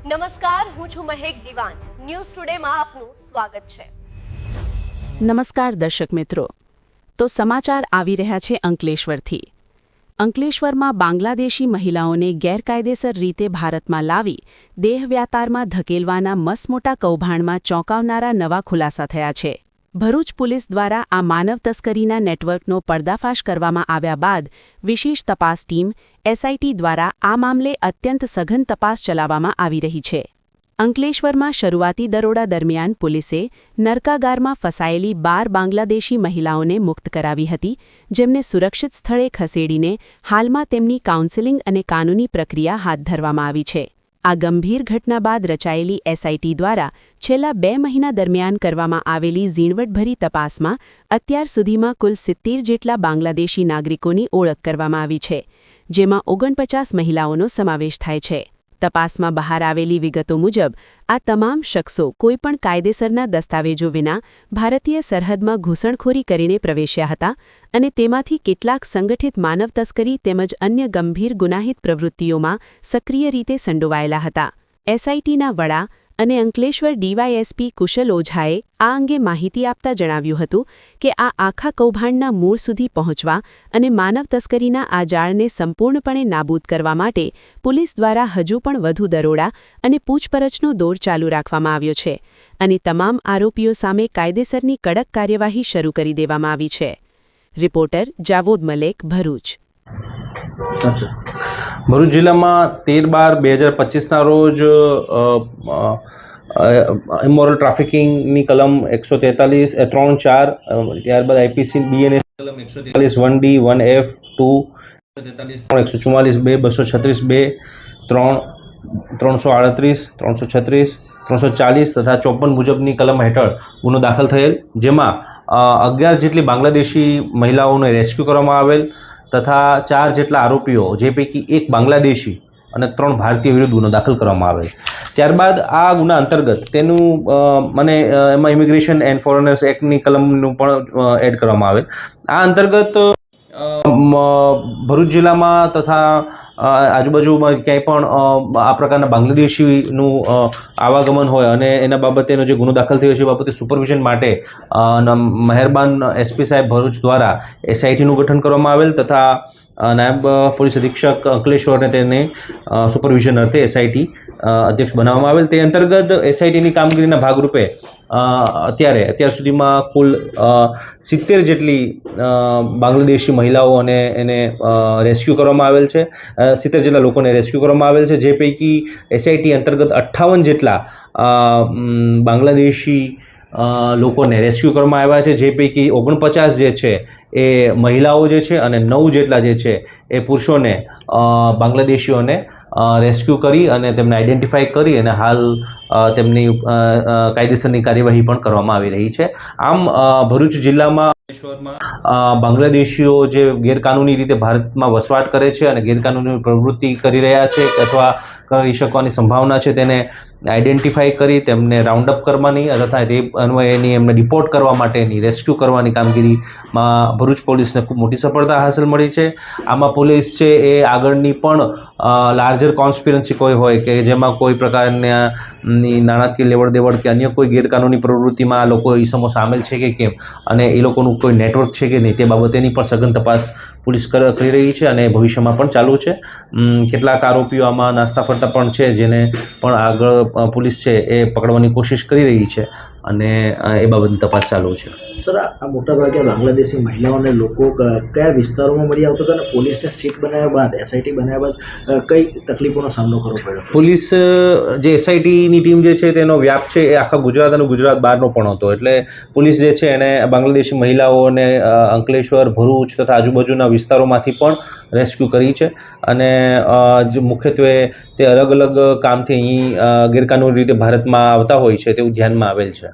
નમસ્કાર, હું છું મહેક દિવાન. ન્યૂઝ ટુડેમાં આપનું સ્વાગત છે. નમસ્કાર દર્શક મિત્રો. તો સમાચાર આવી રહ્યા છે અંકલેશ્વરથી. અંકલેશ્વરમાં બાંગ્લાદેશી મહિલાઓને ગેરકાયદેસર રીતે ભારતમાં લાવી દેહ વ્યાપારમાં ધકેલવાના મસમોટા કૌભાંડમાં ચોંકાવનારા નવા ખુલાસા થયા છે. ભરૂચ પોલીસ દ્વારા આ માનવ તસ્કરીના નેટવર્કનો પર્દાફાશ કરવામાં આવ્યા બાદ વિશેષ તપાસ ટીમ એસઆઈટી દ્વારા આ મામલે અત્યંત સઘન તપાસ ચલાવવામાં આવી રહી છે. અંકલેશ્વરમાં શરૂઆતી દરોડા દરમિયાન પોલીસે નરકાગારમાં ફસાયેલી 12 બાંગ્લાદેશી મહિલાઓને મુક્ત કરાવી હતી, જેમને સુરક્ષિત સ્થળે ખસેડીને હાલમાં તેમની કાઉન્સેલિંગ અને કાનૂની પ્રક્રિયા હાથ ધરવામાં આવી છે. આ ગંભીર ઘટના બાદ રચાયેલી એસઆઈટી દ્વારા છેલ્લા 2 મહિના દરમિયાન કરવામાં આવેલી ઝીણવટભરી તપાસમાં અત્યાર સુધીમાં કુલ 70 જેટલા બાંગ્લાદેશી નાગરિકોની ઓળખ કરવામાં આવી છે, જેમાં 49 મહિલાઓનો સમાવેશ થાય છે. તપાસમાં બહાર આવેલી વિગતો મુજબ આ તમામ શખ્સો કોઈપણ કાયદેસરના દસ્તાવેજો વિના ભારતીય સરહદમાં ઘૂસણખોરી કરીને પ્રવેશ્યા હતા અને તેમાંથી કેટલાક સંગઠિત માનવ તસ્કરી તેમજ અન્ય ગંભીર ગુનાહિત પ્રવૃત્તિઓમાં સક્રિય રીતે સંડોવાયેલા હતા. એસઆઈટીના વડા અને અંકલેશ્વર ડીવાયએસપી કુશલ ઓઝાએ આ અંગે માહિતી આપતા જણાવ્યું હતું કે આ આખા કૌભાંડના મૂળ સુધી પહોંચવા અને માનવ તસ્કરીના આ જાળને સંપૂર્ણપણે નાબૂદ કરવા માટે પોલીસ દ્વારા હજુ પણ વધુ દરોડા અને પૂછપરછનો દોર ચાલુ રાખવામાં આવ્યો છે અને તમામ આરોપીઓ સામે કાયદેસરની કડક કાર્યવાહી શરૂ કરી દેવામાં આવી છે. રિપોર્ટર જાવોદ મલેક, ભરૂચ. ભરૂચ જિલ્લામાં 13/12/2025ના રોજ ઇમોરલ ટ્રાફિકિંગની કલમ 143 3-4 ત્યારબાદ આઈપીસી બીએનએસ કલમ 143 1D 1F 2 144 2 236 2 338 336 340 તથા 54 મુજબની કલમ હેઠળ ગુનો દાખલ થયેલ, જેમાં 11 જેટલી બાંગ્લાદેશી મહિલાઓને રેસ્ક્યુ કરવામાં આવેલ તથા 4 જેટલા આરોપીઓ, જે પૈકી 1 બાંગ્લાદેશી અને 3 ભારતીય વિરુદ્ધ ગુનો દાખલ કરવામાં આવેલ. ત્યારબાદ આ ગુના અંતર્ગત તેનું એમાં ઇમિગ્રેશન એન્ડ ફોરેનર્સ એક્ટની કલમનું પણ એડ કરવામાં આવેલ. આ અંતર્ગત ભરૂચ જિલ્લામાં તથા આજુબાજુમાં ક્યાંય પણ આ પ્રકારના બાંગ્લાદેશીનું આવાગમન હોય અને એના બાબતેનો જે ગુનો દાખલ થયો છે એ બાબતે સુપરવિઝન માટે મહેરબાન એસપી સાહેબ ભરૂચ દ્વારા એસઆઈટીનું ગઠન કરવામાં આવેલ તથા નાયબ પોલીસ અધિક્ષક અંકલેશ્વરને તેને સુપરવિઝન અર્થે એસઆઈટી અધ્યક્ષ બનાવવામાં આવેલ. તે અંતર્ગત એસઆઈટીની કામગીરીના ભાગરૂપે અત્યાર સુધીમાં કુલ 70 જેટલી બાંગ્લાદેશી મહિલાઓ અને એને રેસ્ક્યુ કરવામાં આવેલ છે. 70 જેટલા લોકોને રેસ્ક્યુ કરવામાં આવેલ છે, જે પૈકી એસઆઈટી અંતર્ગત 58 જેટલા બાંગ્લાદેશી લોકોને રેસ્ક્યુ કરવામાં આવ્યા છે, જે પૈકી 49 જે છે એ મહિલાઓ જે છે અને 9 જેટલા જે છે એ પુરુષોને બાંગ્લાદેશીઓને રેસ્ક્યુ કરી અને તેમને આઈડેન્ટિફાઈ કરી અને હાલ તેમની કાયદેસરની કાર્યવાહી પણ કરવામાં આવી રહી છે. આમ ભરૂચ જિલ્લામાં બાંગ્લાદેશીઓ જે ગેરકાનૂની રીતે ભારતમાં વસવાટ કરે છે અને ગેરકાનૂની પ્રવૃત્તિ કરી રહ્યા છે અથવા કરી શકવાની સંભાવના છે, તેને આઈડેન્ટિફાઈ કરી તેમને રાઉન્ડઅપ કરવાની તથા તે અન્વયેની એમને ડિપોર્ટ કરવા માટેની રેસ્ક્યુ કરવાની કામગીરીમાં ભરૂચ પોલીસને ખૂબ મોટી સફળતા હાંસલ મળી છે. આમાં પોલીસ છે એ આગળની પણ લાર્જર કોન્સ્પિરન્સી કોઈ હોય કે જેમાં કોઈ પ્રકારની નાણાકીય લેવડ દેવડ કે અન્ય કોઈ ગેરકાનૂની પ્રવૃત્તિમાં આ લોકો ઈસમો સામેલ છે કે કેમ અને એ લોકોનું કોઈ નેટવર્ક છે કે નહીં તે બાબતેની પણ સઘન તપાસ પોલીસ કરી રહી છે અને ભવિષ્યમાં પણ ચાલુ છે. કેટલાક આરોપીઓ આમાં નાસ્તા ફરતા પણ છે, જેને પણ આગળ પોલીસ છે એ પકડવાની કોશિશ કરી રહી છે અને એ બાબતની તપાસ ચાલુ છે. સર, આ મોટાભાગે બાંગ્લાદેશી મહિલાઓને લોકો કયા વિસ્તારોમાં મળી આવતા હતા અને પોલીસને સીટ બનાવ્યા બાદ એસઆઈટી બનાવ્યા બાદ કઈ તકલીફોનો સામનો કરવો પડ્યો? પોલીસ જે એસઆઈટીની ટીમ જે છે તેનો વ્યાપ છે એ આખા ગુજરાત અને ગુજરાત બહારનો પણ હતો, એટલે પોલીસ જે છે એને બાંગ્લાદેશી મહિલાઓને અંકલેશ્વર, ભરૂચ તથા આજુબાજુના વિસ્તારોમાંથી પણ રેસ્ક્યુ કરી છે અને જે મુખ્યત્વે તે અલગ અલગ કામથી અહીં ગેરકાનૂની રીતે ભારતમાં આવતા હોય છે તેવું ધ્યાનમાં આવેલ છે.